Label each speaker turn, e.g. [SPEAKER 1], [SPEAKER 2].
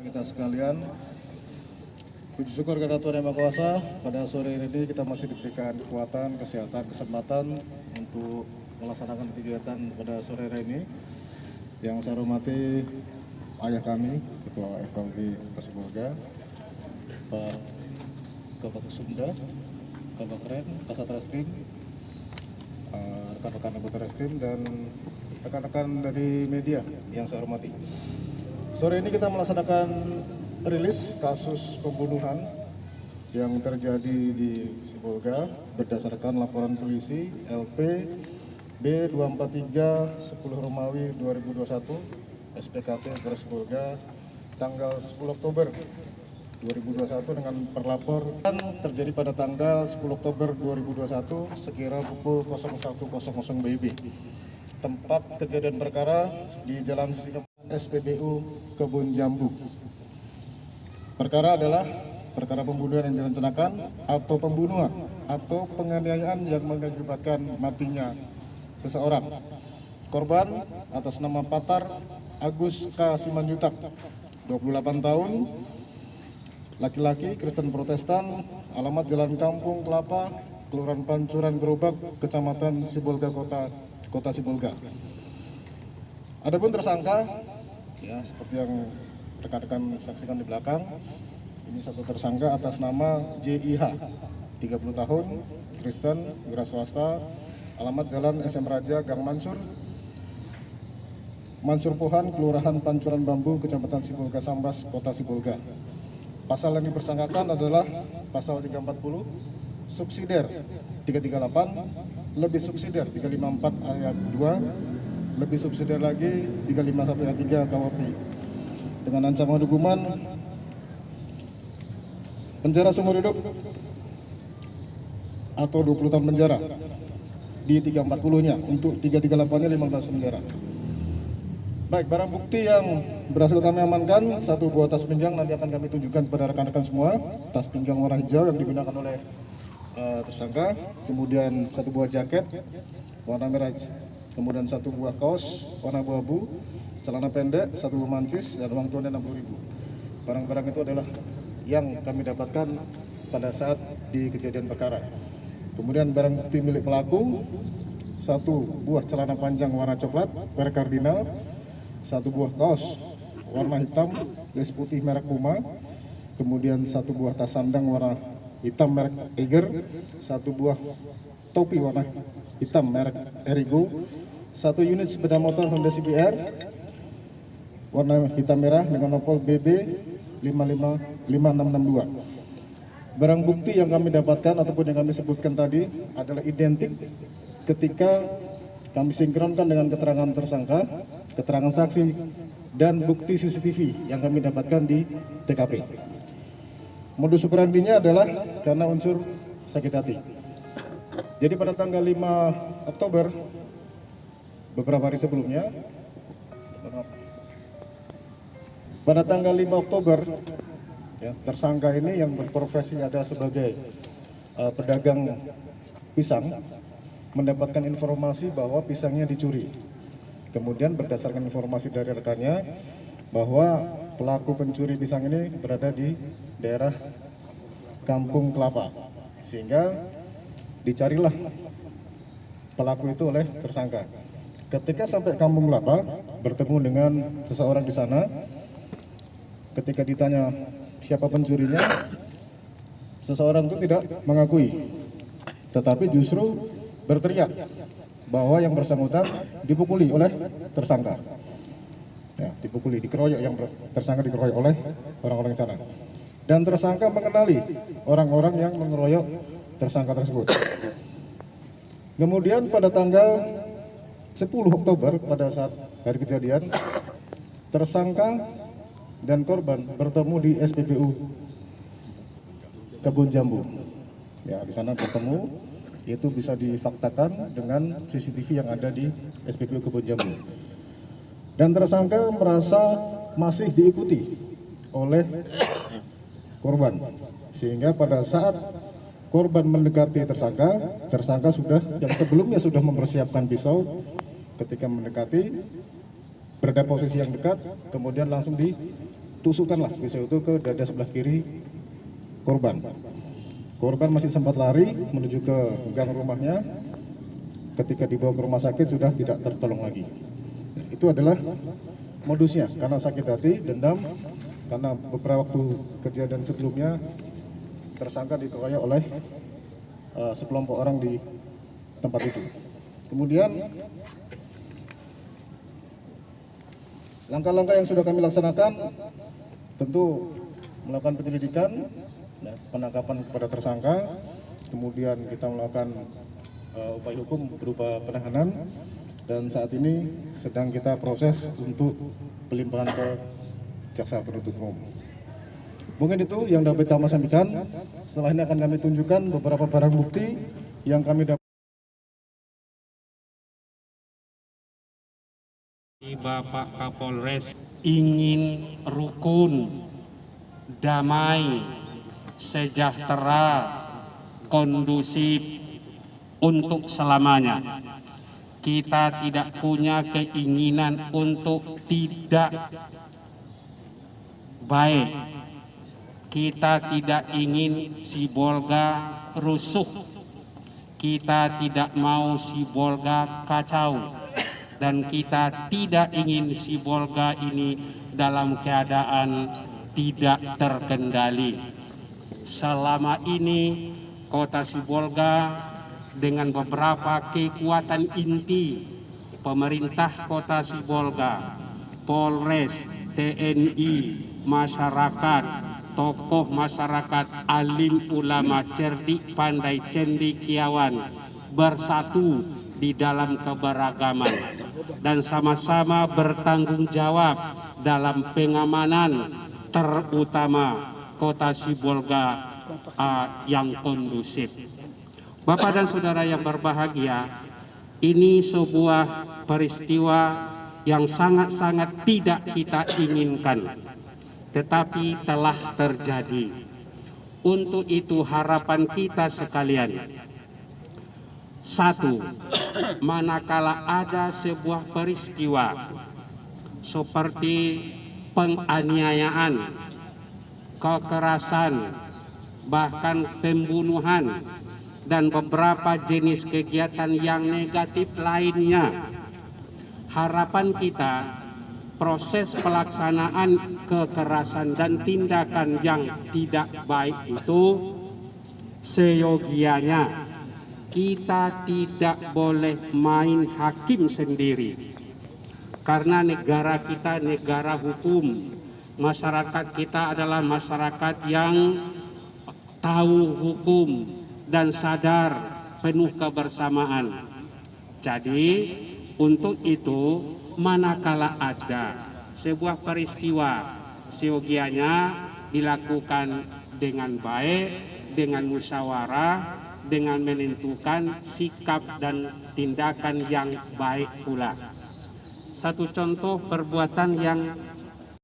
[SPEAKER 1] kita sekalian. Puji syukur kepada Tuhan Yang Maha Kuasa, pada sore ini kita masih diberikan kekuatan, kesehatan, kesempatan untuk melaksanakan kegiatan pada sore hari ini. Yang saya hormati ayah kami, Ketua FKUB Kota Sibolga, Pak Kabak Sumda, Kabak Kren, Kasat Reskrim, rekan-rekan anggota Reskrim, dan rekan-rekan dari media yang saya hormati. Sore ini kita melaksanakan rilis kasus pembunuhan yang terjadi di Sibolga berdasarkan laporan polisi LP B243 10 Romawi 2021 SPKT Polres Sibolga tanggal 10 Oktober 2021 dengan perlapor terjadi pada tanggal 10 Oktober 2021 sekira pukul 01.00 WIB. Tempat kejadian perkara di Jalan Sisi SPBU Kebun Jambu. Perkara adalah perkara pembunuhan yang direncanakan atau pembunuhan atau penganiayaan yang mengakibatkan matinya seseorang. Korban atas nama Patar Agus K. Simanjutak, 28 tahun, laki-laki, Kristen Protestan, alamat Jalan Kampung Kelapa, Kelurahan Pancuran Gerobak, Kecamatan Sibolga, Kota Sibolga. Adapun tersangka, ya seperti yang rekan-rekan saksikan di belakang, ini satu tersangka atas nama JIH, 30 tahun, Kristen, wira swasta, alamat Jalan SM Raja, Gang Mansur Pohan, Kelurahan Pancuran Bambu, Kecamatan Sibolga Sambas, Kota Sibolga. Pasal yang dipersangkakan adalah pasal 340, subsidiar 338, lebih subsidiar 354 ayat 2, lebih subsidiar lagi 351 ayat 3 KUHP. Dengan ancaman hukuman penjara seumur hidup atau 20 tahun penjara di 340-nya, untuk 338-nya 15 tahun penjara. Baik, barang bukti yang berhasil kami amankan, satu buah tas pinggang, nanti akan kami tunjukkan kepada rekan-rekan semua. Tas pinggang warna hijau yang digunakan oleh tersangka, kemudian satu buah jaket warna merah, kemudian satu buah kaos warna abu-abu, celana pendek, satu buah mancis, dan uang tunai 60.000. Barang-barang itu adalah yang kami dapatkan pada saat di kejadian perkara. Kemudian barang bukti milik pelaku, satu buah celana panjang warna coklat merek Cardinal, satu buah kaos warna hitam garis putih merek Puma, kemudian satu buah tas sandang warna hitam merek Eiger, satu buah topi warna hitam merek Erigo, satu unit sepeda motor Honda CBR warna hitam merah dengan nopol BB 555662. Barang bukti yang kami dapatkan ataupun yang kami sebutkan tadi adalah identik ketika kami sinkronkan dengan keterangan tersangka, keterangan saksi, dan bukti CCTV yang kami dapatkan di TKP. Modus operandinya adalah karena unsur sakit hati. Jadi pada tanggal 5 Oktober, beberapa hari sebelumnya, pada tanggal 5 Oktober, ya, tersangka ini yang berprofesi ada sebagai pedagang pisang mendapatkan informasi bahwa pisangnya dicuri. Kemudian berdasarkan informasi dari rekannya bahwa pelaku pencuri pisang ini berada di daerah Kampung Kelapa, sehingga dicarilah pelaku itu oleh tersangka. Ketika sampai Kampung Kelapa, bertemu dengan seseorang di sana. Ketika ditanya siapa pencurinya, seseorang itu tidak mengakui, tetapi justru berteriak bahwa yang bersangkutan dipukuli oleh tersangka. Ya, dipukuli, dikeroyok, yang tersangka dikeroyok oleh orang-orang di sana. Dan tersangka mengenali orang-orang yang mengeroyok tersangka tersebut. Kemudian pada tanggal 10 Oktober pada saat hari kejadian, tersangka dan korban bertemu di SPBU Kebun Jambu. Ya, di sana bertemu, itu bisa difaktakan dengan CCTV yang ada di SPBU Kebun Jambu. Dan tersangka merasa masih diikuti oleh korban, sehingga pada saat korban mendekati tersangka, tersangka sudah yang sebelumnya sudah mempersiapkan pisau. Ketika mendekati, berada posisi yang dekat, kemudian langsung tusukkanlah pisau itu ke dada sebelah kiri korban. Korban masih sempat lari menuju ke gang rumahnya. Ketika dibawa ke rumah sakit sudah tidak tertolong lagi. Itu adalah modusnya, karena sakit hati, dendam, karena beberapa waktu kejadian sebelumnya tersangka dikeroyok oleh sekelompok orang di tempat itu. Kemudian langkah-langkah yang sudah kami laksanakan tentu melakukan penyelidikan, penangkapan kepada tersangka, kemudian kita melakukan upaya hukum berupa penahanan, dan saat ini sedang kita proses untuk pelimpahan ke jaksa penuntut umum. Mungkin itu yang dapat kami sampaikan. Setelah ini akan kami tunjukkan beberapa barang bukti yang kami dapat.
[SPEAKER 2] Bapak Kapolres ingin rukun, damai, sejahtera, kondusif untuk selamanya. Kita tidak punya keinginan untuk tidak baik. Kita tidak ingin Sibolga rusuh. Kita tidak mau Sibolga kacau. Dan kita tidak ingin Sibolga ini dalam keadaan tidak terkendali. Selama ini Kota Sibolga dengan beberapa kekuatan inti, pemerintah Kota Sibolga, Polres, TNI, masyarakat, tokoh masyarakat, alim ulama, cerdik, pandai, cendekiawan, bersatu di dalam keberagaman dan sama-sama bertanggung jawab dalam pengamanan, terutama Kota Sibolga yang kondusif. Bapak dan saudara yang berbahagia, ini sebuah peristiwa yang sangat-sangat tidak kita inginkan, tetapi telah terjadi. Untuk itu harapan kita sekalian, satu, manakala ada sebuah peristiwa seperti penganiayaan, kekerasan, bahkan pembunuhan, dan beberapa jenis kegiatan yang negatif lainnya, harapan kita proses pelaksanaan kekerasan dan tindakan yang tidak baik itu seyogianya kita tidak boleh main hakim sendiri, karena negara kita negara hukum, masyarakat kita adalah masyarakat yang tahu hukum dan sadar penuh kebersamaan. Jadi untuk itu manakala ada sebuah peristiwa, seyogianya dilakukan dengan baik, dengan musyawarah, dengan menentukan sikap dan tindakan yang baik pula. Satu contoh perbuatan yang